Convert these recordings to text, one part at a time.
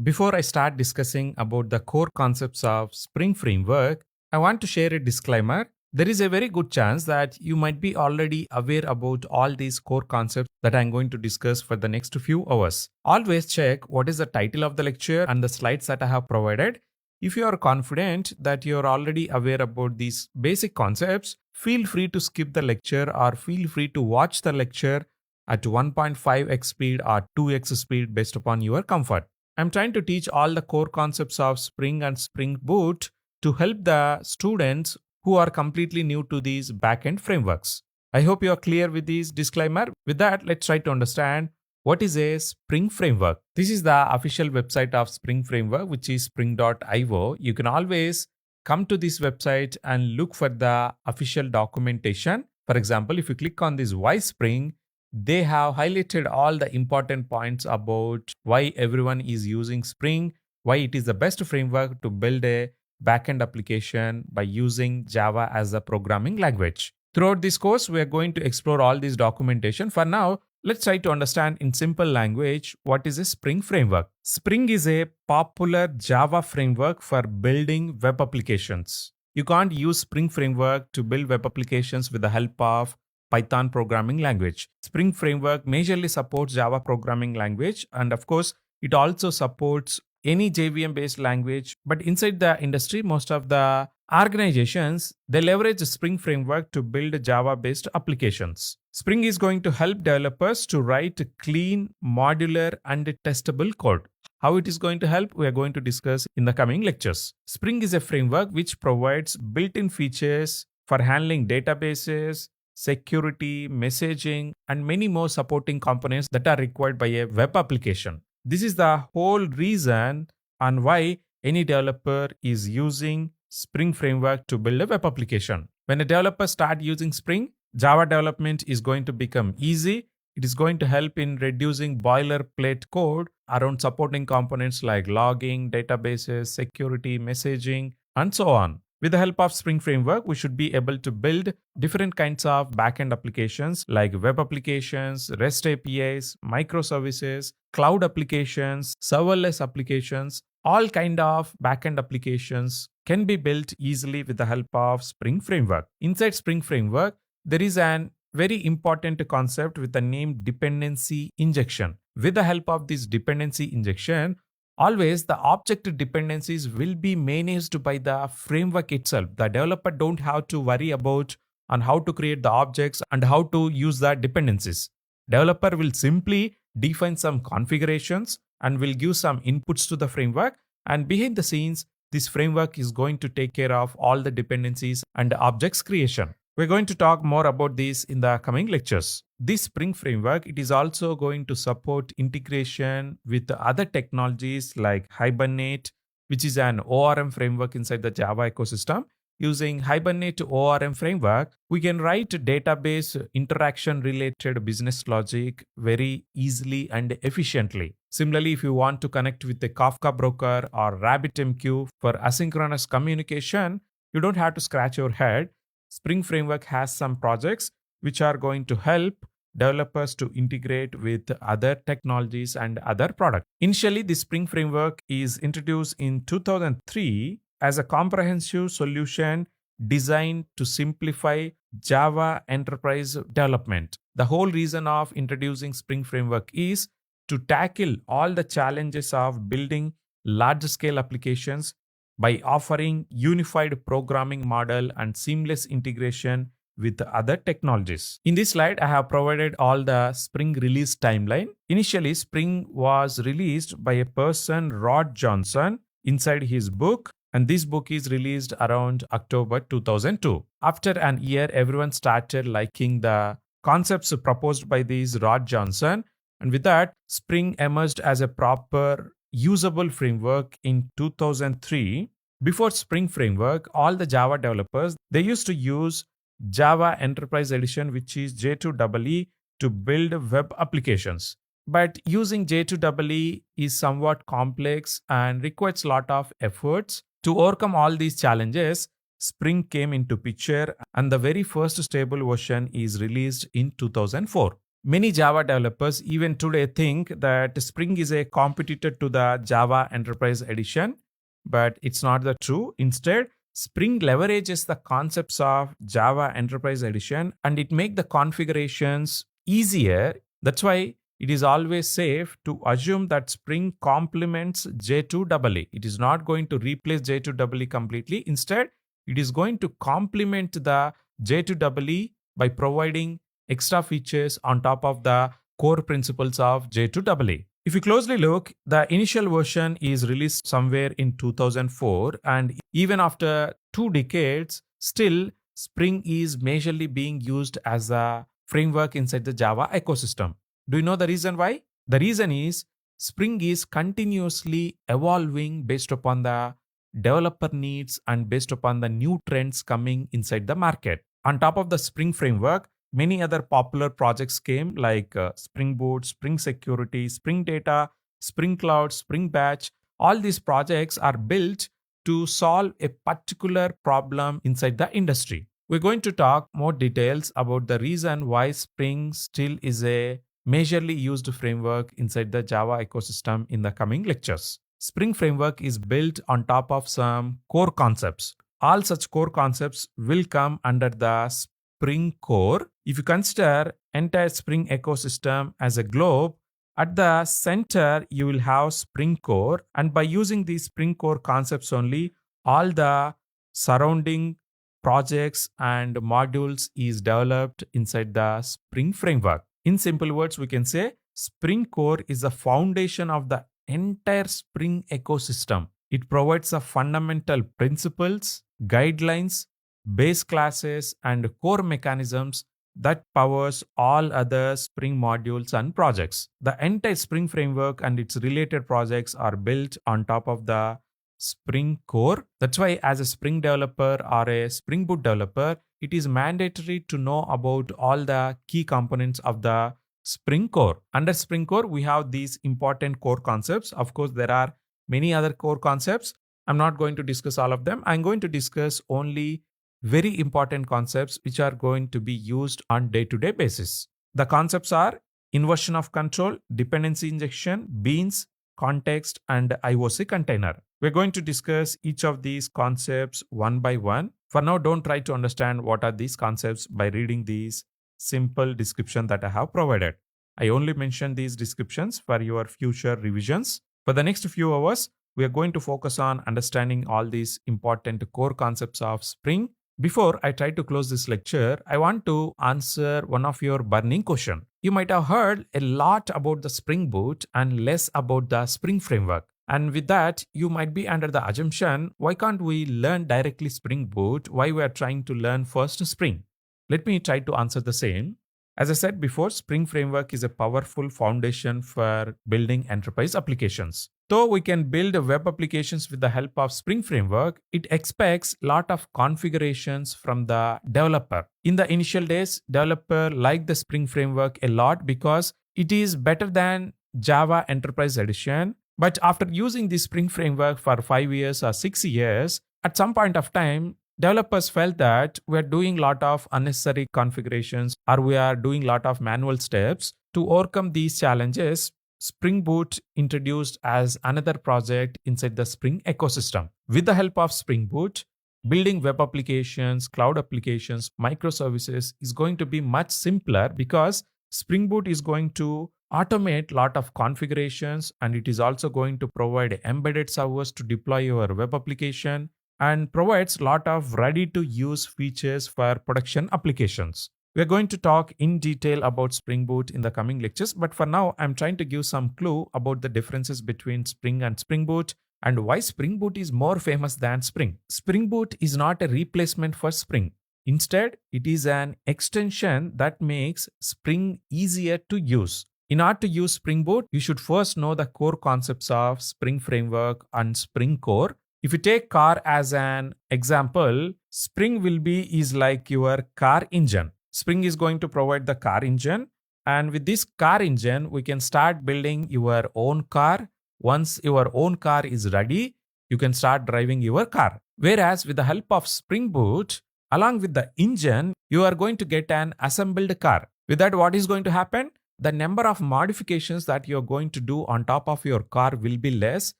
Before I start discussing about the core concepts of Spring Framework, I want to share a disclaimer. There is a very good chance that you might be already aware about all these core concepts that I'm going to discuss for the next few hours. Always check what is the title of the lecture and the slides that I have provided. If you are confident that you are already aware about these basic concepts, feel free to skip the lecture or feel free to watch the lecture at 1.5x speed or 2x speed based upon your comfort. I'm trying to teach all the core concepts of Spring and Spring Boot to help the students who are completely new to these backend frameworks. I hope you are clear with this disclaimer. With that, let's try to understand what is a Spring Framework. This is the official website of Spring Framework, which is spring.io. You can always come to this website and look for the official documentation. For example, if you click on this Why Spring, they have highlighted all the important points about why everyone is using Spring, why it is the best framework to build a backend application by using Java as a programming language. Throughout this course, we are going to explore all this documentation. For now, let's try to understand in simple language what is a Spring framework. Spring is a popular Java framework for building web applications. You can't use Spring framework to build web applications with the help of Python programming language. Spring Framework majorly supports Java programming language, and of course, it also supports any JVM based language. But inside the industry, most of the organizations they leverage the Spring Framework to build Java based applications. Spring is going to help developers to write clean, modular, and testable code. How it is going to help, we are going to discuss in the coming lectures. Spring is a framework which provides built-in features for handling databases, security, messaging, and many more supporting components that are required by a web application. This is the whole reason and why any developer is using Spring Framework to build a web application. When a developer starts using Spring, Java development is going to become easy. It is going to help in reducing boilerplate code around supporting components like logging, databases, security, messaging, and so on. With the help of Spring Framework, we should be able to build different kinds of backend applications like web applications, REST APIs, microservices, cloud applications, serverless applications. All kind of backend applications can be built easily with the help of Spring Framework. Inside Spring Framework, there is an very important concept with the name dependency injection. With the help of this dependency injection, always the object dependencies will be managed by the framework itself. The developer don't have to worry about on how to create the objects and how to use the dependencies. Developer will simply define some configurations and will give some inputs to the framework, and behind the scenes this framework is going to take care of all the dependencies and objects creation. We're going to talk more about this in the coming lectures. This Spring Framework, it is also going to support integration with other technologies like Hibernate, which is an ORM framework inside the Java ecosystem. Using Hibernate ORM framework, we can write database interaction related business logic very easily and efficiently. Similarly, if you want to connect with a Kafka broker or RabbitMQ for asynchronous communication, you don't have to scratch your head. Spring Framework has some projects which are going to help developers to integrate with other technologies and other products. Initially, the Spring Framework is introduced in 2003 as a comprehensive solution designed to simplify Java enterprise development. The whole reason of introducing Spring Framework is to tackle all the challenges of building large-scale applications by offering unified programming model and seamless integration with other technologies. In this slide, I have provided all the Spring release timeline. Initially, Spring was released by a person, Rod Johnson, inside his book, and this book is released around October 2002. After an year, everyone started liking the concepts proposed by this Rod Johnson, and with that, Spring emerged as a proper usable framework in 2003. Before Spring Framework, all the Java developers, they used to use Java Enterprise Edition, which is J2EE, to build web applications. But using J2EE is somewhat complex and requires a lot of efforts. To overcome all these challenges, Spring came into picture and the very first stable version is released in 2004. Many Java developers even today think that Spring is a competitor to the Java Enterprise Edition, but it's not the true. Instead, Spring leverages the concepts of Java Enterprise Edition and it makes the configurations easier. That's why it is always safe to assume that Spring complements J2EE. It is not going to replace J2EE completely. Instead, it is going to complement the J2EE by providing extra features on top of the core principles of J2EE. If you closely look, the initial version is released somewhere in 2004, and even after 2 decades, still Spring is majorly being used as a framework inside the Java ecosystem. Do you know the reason why? The reason is Spring is continuously evolving based upon the developer needs and based upon the new trends coming inside the market. On top of the Spring framework, many other popular projects came like Spring Boot, Spring Security, Spring Data, Spring Cloud, Spring Batch. All these projects are built to solve a particular problem inside the industry. We're going to talk more details about the reason why Spring still is a majorly used framework inside the Java ecosystem in the coming lectures. Spring Framework is built on top of some core concepts. All such core concepts will come under the Spring Core. If you consider entire Spring ecosystem as a globe, at the center you will have Spring Core, and by using these Spring Core concepts only, all the surrounding projects and modules is developed inside the Spring Framework. In simple words, we can say Spring Core is the foundation of the entire Spring ecosystem. It provides the fundamental principles, guidelines, base classes, and core mechanisms that powers all other Spring modules and projects. The entire Spring framework and its related projects are built on top of the Spring Core. That's why as a Spring developer or a Spring Boot developer, it is mandatory to know about all the key components of the Spring Core. Under Spring Core, we have these important core concepts. Of course, there are many other core concepts. I'm not going to discuss all of them. I'm going to discuss only very important concepts which are going to be used on day-to-day basis. The concepts are inversion of control, dependency injection, beans, context, and IOC container. We're going to discuss each of these concepts one by one. For now, don't try to understand what are these concepts by reading these simple description that I have provided. I only mention these descriptions for your future revisions. For the next few hours, we are going to focus on understanding all these important core concepts of Spring. Before I try to close this lecture, I want to answer one of your burning questions. You might have heard a lot about the Spring Boot and less about the Spring Framework. And with that, you might be under the assumption, why can't we learn directly Spring Boot? Why we are trying to learn first Spring? Let me try to answer the same. As I said before, Spring Framework is a powerful foundation for building enterprise applications. Though we can build web applications with the help of Spring Framework, it expects a lot of configurations from the developer. In the initial days, developer like the Spring Framework a lot because it is better than Java Enterprise Edition. But after using the Spring Framework for 5 years or 6 years, at some point of time, developers felt that we are doing a lot of unnecessary configurations or we are doing a lot of manual steps. To overcome these challenges, Spring Boot introduced as another project inside the Spring ecosystem. With the help of Spring Boot, building web applications, cloud applications, microservices is going to be much simpler because Spring Boot is going to automate a lot of configurations and it is also going to provide embedded servers to deploy your web application and provides a lot of ready-to-use features for production applications. We are going to talk in detail about Spring Boot in the coming lectures, but for now, I'm trying to give some clue about the differences between Spring and Spring Boot and why Spring Boot is more famous than Spring. Spring Boot is not a replacement for Spring. Instead, it is an extension that makes Spring easier to use. In order to use Spring Boot, you should first know the core concepts of Spring Framework and Spring Core. If you take car as an example, Spring is like your car engine. Spring is going to provide the car engine, and with this car engine, we can start building your own car. Once your own car is ready, you can start driving your car. Whereas with the help of Spring Boot, along with the engine, you are going to get an assembled car. With that, what is going to happen? the number of modifications that you're going to do on top of your car will be less.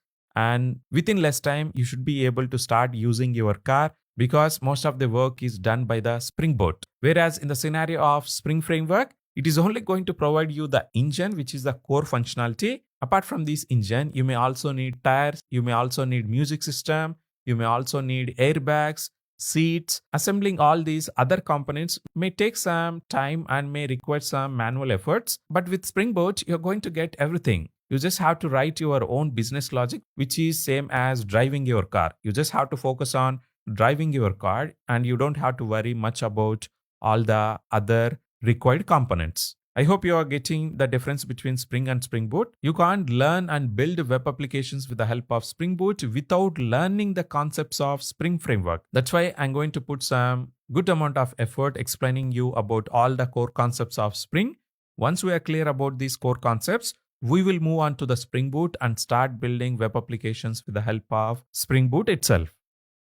And within less time, you should be able to start using your car because most of the work is done by the Spring Boot. Whereas in the scenario of Spring Framework, it is only going to provide you the engine, which is the core functionality. Apart from this engine, you may also need tires, you may also need music system, you may also need airbags, seats. Assembling all these other components may take some time and may require some manual efforts. But with Spring Boot, you're going to get everything. You just have to write your own business logic, which is same as driving your car. You just have to focus on driving your car and you don't have to worry much about all the other required components. I hope you are getting the difference between Spring and Spring Boot. You can't learn and build web applications with the help of Spring Boot without learning the concepts of Spring Framework. That's why I'm going to put some good amount of effort explaining you about all the core concepts of Spring. Once we are clear about these core concepts, we will move on to the Spring Boot and start building web applications with the help of Spring Boot itself.